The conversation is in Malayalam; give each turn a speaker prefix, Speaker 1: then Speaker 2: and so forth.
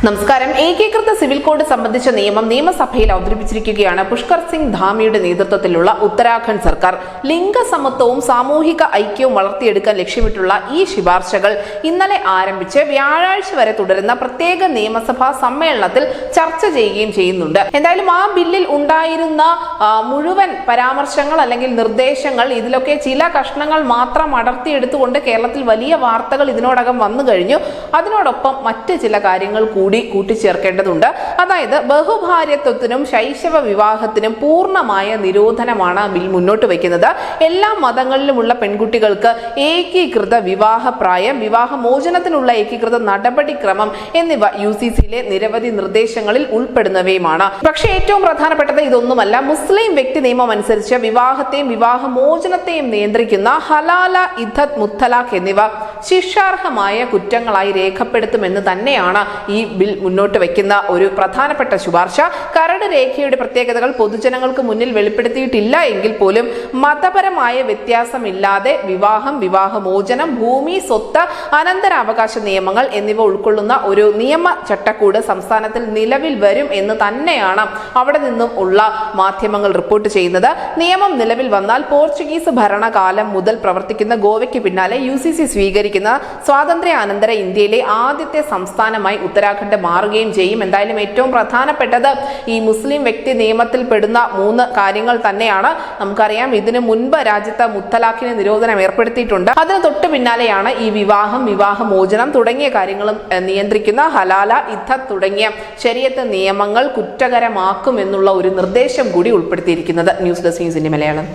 Speaker 1: നമസ്കാരം. ഏകീകൃത സിവിൽ കോഡ് സംബന്ധിച്ച നിയമം നിയമസഭയിൽ അവതരിപ്പിച്ചിരിക്കുകയാണ് പുഷ്കർ സിംഗ് ധാമിയുടെ നേതൃത്വത്തിലുള്ള ഉത്തരാഖണ്ഡ് സർക്കാർ. ലിംഗസമത്വവും സാമൂഹിക ഐക്യവും വളർത്തിയെടുക്കാൻ ലക്ഷ്യമിട്ടുള്ള ഈ ശുപാർശകൾ ഇന്നലെ ആരംഭിച്ച് വ്യാഴാഴ്ച വരെ തുടരുന്ന പ്രത്യേക നിയമസഭാ സമ്മേളനത്തിൽ ചർച്ച ചെയ്യുകയും ചെയ്യുന്നുണ്ട്. എന്തായാലും ആ ബില്ലിൽ ഉണ്ടായിരുന്ന മുഴുവൻ പരാമർശങ്ങൾ അല്ലെങ്കിൽ നിർദ്ദേശങ്ങൾ ഇതിലൊക്കെ ചില കഷ്ണങ്ങൾ മാത്രം അടർത്തിയെടുത്തുകൊണ്ട് കേരളത്തിൽ വലിയ വാർത്തകൾ ഇതിനോടകം വന്നു കഴിഞ്ഞു. അതിനോടൊപ്പം മറ്റ് ചില കാര്യങ്ങൾ കൂടി കൂട്ടിച്ചേർക്കേണ്ടതുണ്ട്. അതായത് ബഹുഭാര്യത്വത്തിനും ശൈശവ വിവാഹത്തിനും പൂർണ്ണമായ നിരോധനമാണ് ബിൽ മുന്നോട്ട് വയ്ക്കുന്നത്. എല്ലാ മതങ്ങളിലുമുള്ള പെൺകുട്ടികൾക്ക് ഏകീകൃത വിവാഹപ്രായം, വിവാഹമോചനത്തിനുള്ള ഏകീകൃത നടപടിക്രമം എന്നിവ UCCയിലെ നിരവധി നിർദ്ദേശങ്ങളിൽ ഉൾപ്പെടുന്നവയുമാണ്. പക്ഷേ ഏറ്റവും പ്രധാനപ്പെട്ടത് ഇതൊന്നുമല്ല. മുസ്ലിം വ്യക്തി നിയമം അനുസരിച്ച് വിവാഹത്തെയും വിവാഹമോചനത്തെയും നിയന്ത്രിക്കുന്ന ഹലാല, ഇദ്ദത്ത്, മുത്തലാഖ് എന്നിവ ശിക്ഷാർഹമായ കുറ്റങ്ങളായി രേഖപ്പെടുത്തുമെന്ന് തന്നെയാണ് ഈ ബിൽ മുന്നോട്ട് വയ്ക്കുന്ന ഒരു പ്രധാനപ്പെട്ട ശുപാർശ. കരട് രേഖയുടെ പ്രത്യേകതകൾ പൊതുജനങ്ങൾക്ക് മുന്നിൽ വെളിപ്പെടുത്തിയിട്ടില്ല എങ്കിൽ പോലും മതപരമായ വ്യത്യാസമില്ലാതെ വിവാഹം, വിവാഹമോചനം, ഭൂമി, സ്വത്ത്, അനന്തരാവകാശ നിയമങ്ങൾ എന്നിവ ഉൾക്കൊള്ളുന്ന ഒരു നിയമ ചട്ടക്കൂട് സംസ്ഥാനത്തിൽ നിലവിൽ വരും എന്ന് തന്നെയാണ് അവിടെ നിന്നും ഉള്ള മാധ്യമങ്ങൾ റിപ്പോർട്ട് ചെയ്യുന്നത്. നിയമം നിലവിൽ വന്നാൽ പോർച്ചുഗീസ് ഭരണകാലം മുതൽ പ്രവർത്തിക്കുന്ന ഗോവയ്ക്ക് പിന്നാലെ UCC സ്വീകരിക്കുന്ന സ്വാതന്ത്ര്യാനന്തര ഇന്ത്യയിലെ ആദ്യത്തെ സംസ്ഥാനമായി ഉത്തരാഖണ്ഡ് മാറുകയും ചെയ്യും. എന്തായാലും ഏറ്റവും പ്രധാനപ്പെട്ടത് ഈ മുസ്ലിം വ്യക്തി നിയമത്തിൽ പെടുന്ന 3 കാര്യങ്ങൾ തന്നെയാണ്. നമുക്കറിയാം, ഇതിനു മുൻപ് രാജ്യത്ത് മുത്തലാഖിന് നിരോധനം ഏർപ്പെടുത്തിയിട്ടുണ്ട്. അതിന് തൊട്ട് പിന്നാലെയാണ് ഈ വിവാഹം, വിവാഹമോചനം തുടങ്ങിയ കാര്യങ്ങളും നിയന്ത്രിക്കുന്ന ഹലാല, ഇദ്ദത്ത് തുടങ്ങിയ ശരീഅത്ത് നിയമങ്ങൾ കുറ്റകരമാക്കുമെന്നുള്ള ഒരു നിർദ്ദേശം കൂടി ഉൾപ്പെടുത്തിയിരിക്കുന്നത്. ന്യൂസ് ഡെസ്ക് ന്യൂസിന്റെ മലയാളം.